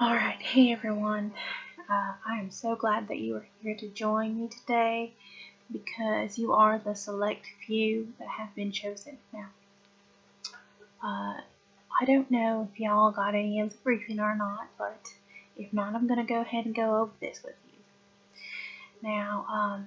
Alright, hey everyone. I am so glad that you are here to join me today because you are the select few that have been chosen. Now, I don't know if y'all got any of the briefing or not, but if not, I'm going to go ahead and go over this with you. Now,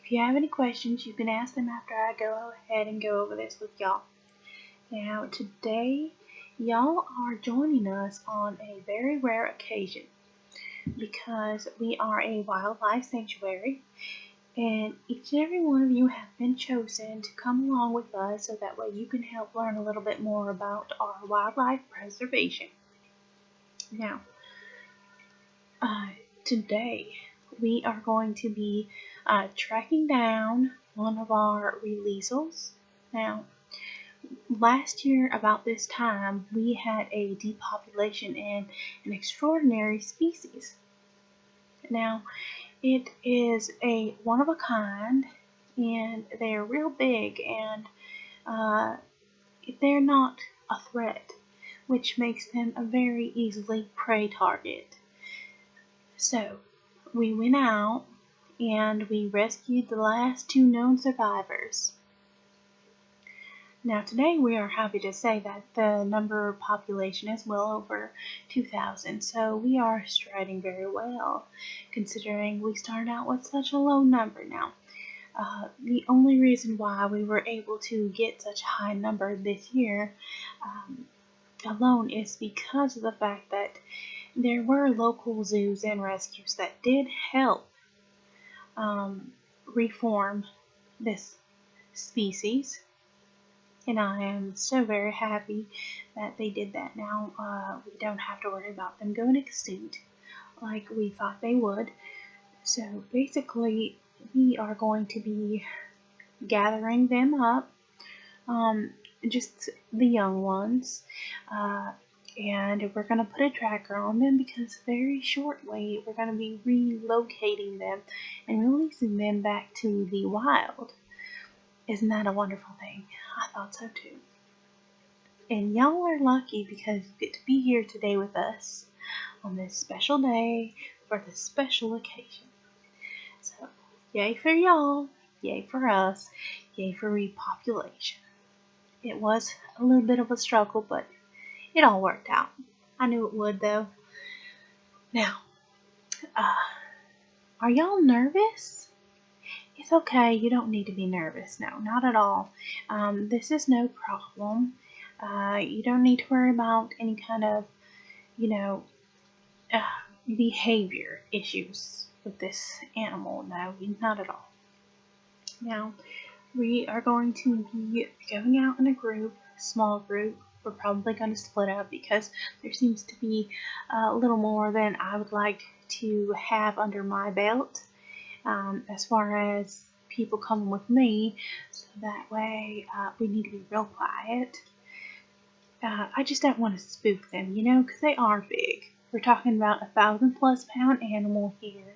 if you have any questions, you can ask them after I go ahead and go over this with y'all. Now, today, y'all are joining us on a very rare occasion because we are a wildlife sanctuary, and each and every one of you have been chosen to come along with us so that way you can help learn a little bit more about our wildlife preservation. Now, today we are going to be tracking down one of our releasals. Now, last year about this time we had a depopulation in an extraordinary species. Now, it is a one of a kind, and they're real big, and they're not a threat, which makes them a very easily prey target. So we went out and we rescued the last two known survivors. Now today we are happy to say that the number of population is well over 2,000, so we are striding very well considering we started out with such a low number. Now, the only reason why we were able to get such a high number this year alone is because of the fact that there were local zoos and rescues that did help reform this species. And I am so very happy that they did that. Now, we don't have to worry about them going extinct like we thought they would. So basically, we are going to be gathering them up, just the young ones, and we're going to put a tracker on them because very shortly we're going to be relocating them and releasing them back to the wild. Isn't that a wonderful thing? I thought so too. And y'all are lucky because you get to be here today with us on this special day for this special occasion. So, yay for y'all, yay for us, yay for repopulation. It was a little bit of a struggle, but it all worked out. I knew it would though. Now, are y'all nervous? It's okay, you don't need to be nervous. No, not at all. This is no problem. You don't need to worry about any kind of, behavior issues with this animal. No, not at all. Now, we are going to be going out in a group, small group. We're probably going to split up because there seems to be a little more than I would like to have under my belt. As far as people coming with me, so that way we need to be real quiet. I just don't want to spook them, because they are big. We're talking about 1,000+ pound animal here.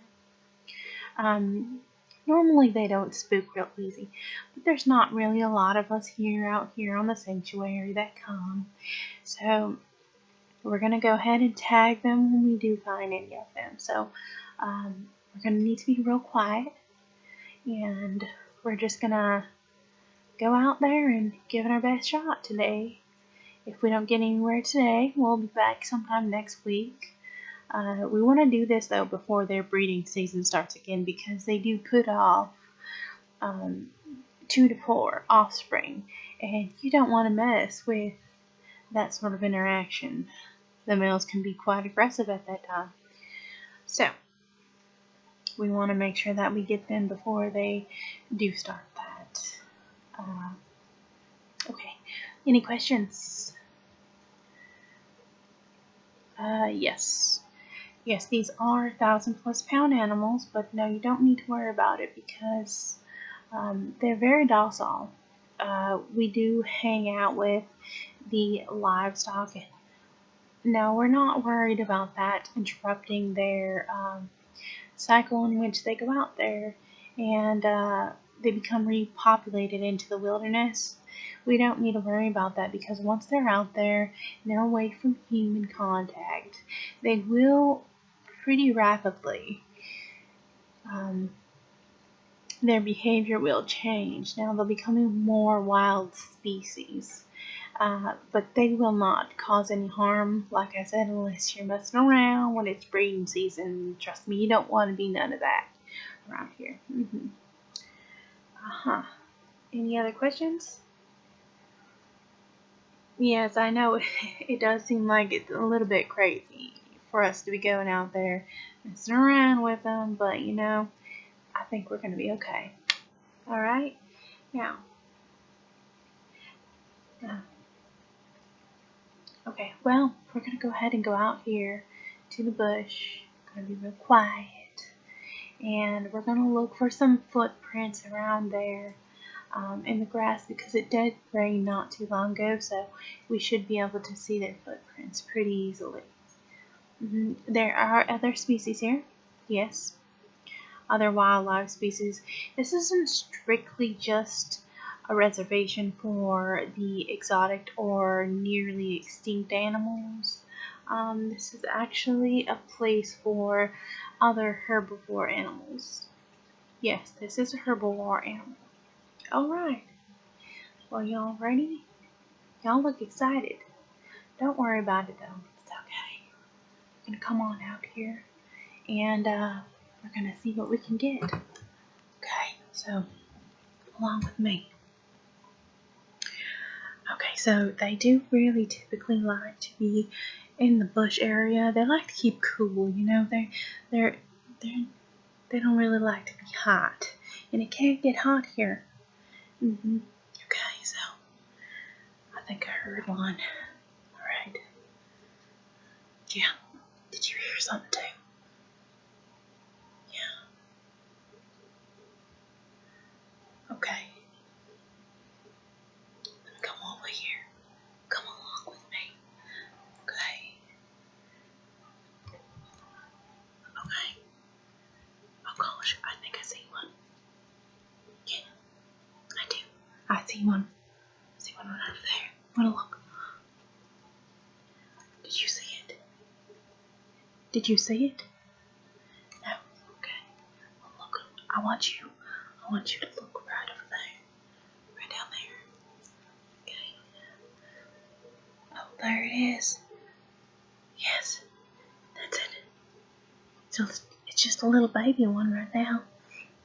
Normally they don't spook real easy, but there's not really a lot of us out here on the sanctuary that come. So we're going to go ahead and tag them when we do find any of them. So we're going to need to be real quiet, and we're just going to go out there and give it our best shot today. If we don't get anywhere today, we'll be back sometime next week. We want to do this, though, before their breeding season starts again because they do put off 2 to 4 offspring, and you don't want to mess with that sort of interaction. The males can be quite aggressive at that time. So, we want to make sure that we get them before they do start that. Okay, any questions? Yes, these are 1,000+ pound animals, but no, you don't need to worry about it because they're very docile. We do hang out with the livestock. No, we're not worried about that interrupting their cycle in which they go out there and they become repopulated into the wilderness. we don't need to worry about that, because once they're out there and they're away from human contact, they will pretty rapidly, their behavior will change. Now they'll become a more wild species, but they will not cause any harm, like I said, unless you're messing around when it's breeding season. Trust me, you don't want to be none of that around here. Any other questions? Yes, I know it does seem like it's a little bit crazy for us to be going out there messing around with them, but you know, I think we're going to be okay. Alright? Now, okay, well, we're going to go ahead and go out here to the bush. Going to be real quiet. And we're going to look for some footprints around there in the grass, because it did rain not too long ago, so we should be able to see their footprints pretty easily. There are other species here. Yes. Other wildlife species. This isn't strictly just a reservation for the exotic or nearly extinct animals. This is actually a place for other herbivore animals. Yes, this is a herbivore animal. Alright. Well, y'all ready? Y'all look excited. Don't worry about it though. It's okay. We're gonna come on out here and we're gonna see what we can get. Okay, so along with me. Okay, so they do really typically like to be in the bush area. They like to keep cool, you know. They don't really like to be hot, and it can get hot here. Okay, so I think I heard one. Alright. Yeah. Did you hear something too? Yeah. Okay. Come over here. Come along with me. Okay. Okay. Oh gosh, I think I see one. Yeah, I do. I see one. I see one right over there. Wanna look? Did you see it? Did you see it? No? Okay. Well, look, I want you to look right over there. Right down there. Okay. Oh, there it is. Yes. That's it. So it's just a little baby one right now.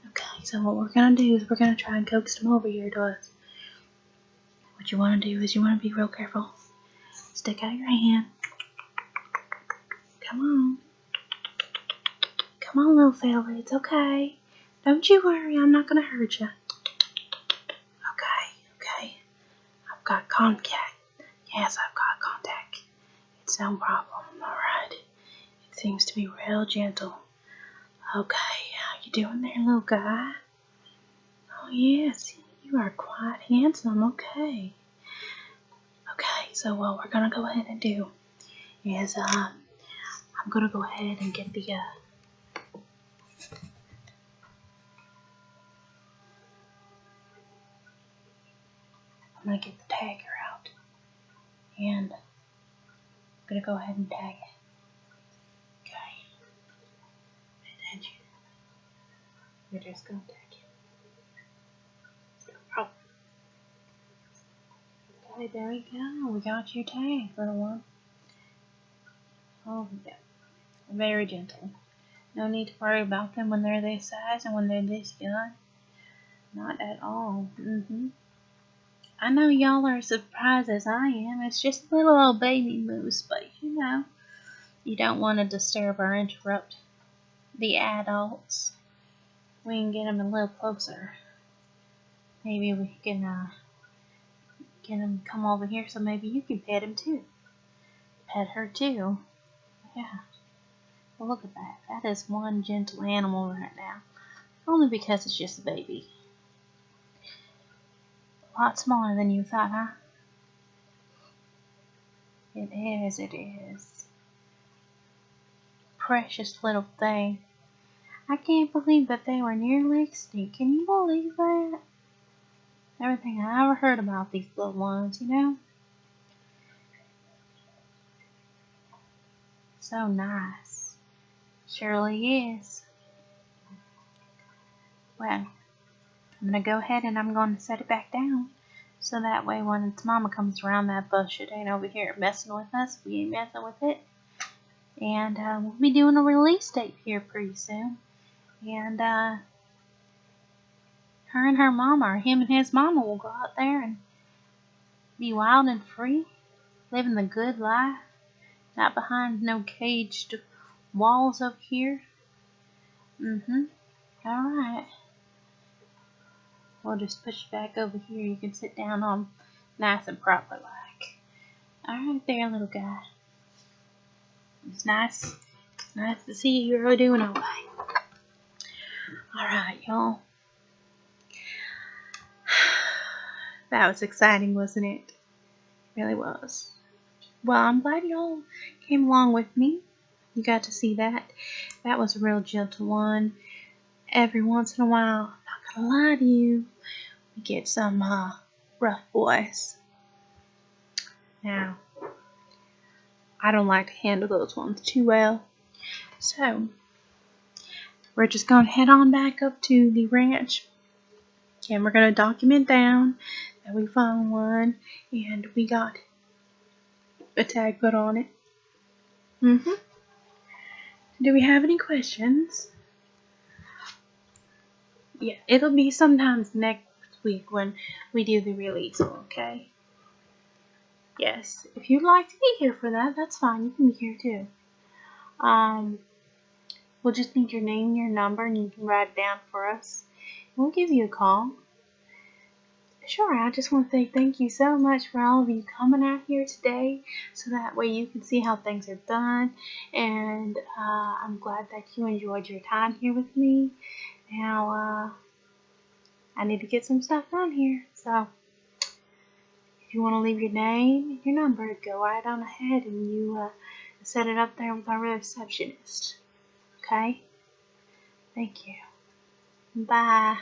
Okay, so what we're gonna do is we're gonna try and coax them over here to us. What you wanna do is you wanna be real careful. Stick out your hand. Come on. Come on, little fella. It's okay. Don't you worry. I'm not going to hurt you. Okay. I've got contact. Yes, I've got contact. It's no problem. Alright. It seems to be real gentle. Okay. How you doing there, little guy? Oh, yes. You are quite handsome. Okay. Okay, so what we're going to go ahead and do is I'm going to go ahead and get the I'm going to get the tagger out, and I'm going to go ahead and tag it. Okay. Pay attention. We're just going to tag it. No problem. Okay, there we go. We got your tag, little one. Oh, yeah. Very gentle. No need to worry about them when they're this size and when they're this young. Not at all. I know y'all are as surprised as I am. It's just a little old baby moose, but you know, you don't want to disturb or interrupt the adults. We can get them a little closer. Maybe we can get them to come over here so maybe you can pet him too. Pet her too. Yeah. Well, look at that. That is one gentle animal right now. Only because it's just a baby. A lot smaller than you thought, huh? It is. Precious little thing. I can't believe that they were nearly extinct. Can you believe that? Everything I ever heard about these little ones, you know? So nice. Surely is. Well, I'm gonna go ahead and I'm gonna set it back down. So that way when its mama comes around that bush, it ain't over here messing with us. We ain't messing with it. And we'll be doing a release date here pretty soon. And her and her mama, or him and his mama, will go out there and be wild and free, living the good life, not behind no caged walls over here. Alright. We'll just push you back over here. You can sit down on nice and proper like. Alright there, little guy. It's nice to see you're doing alright. Alright, y'all. That was exciting, wasn't it? It really was. Well, I'm glad y'all came along with me. You got to see that. That was a real gentle one. Every once in a while, not gonna lie to you, we get some rough boys. Now, I don't like to handle those ones too well. So, we're just going to head on back up to the ranch. And we're going to document down that we found one. And we got a tag put on it. Do we have any questions? Yeah, it'll be sometimes next week when we do the release, okay? Yes, if you'd like to be here for that, that's fine. You can be here too. We'll just need your name and your number, and you can write it down for us. We'll give you a call. Sure, I just want to say thank you so much for all of you coming out here today, so that way you can see how things are done. And I'm glad that you enjoyed your time here with me. Now, I need to get some stuff done here, so if you want to leave your name and your number, go right on ahead and you set it up there with our receptionist. Okay? Thank you. Bye.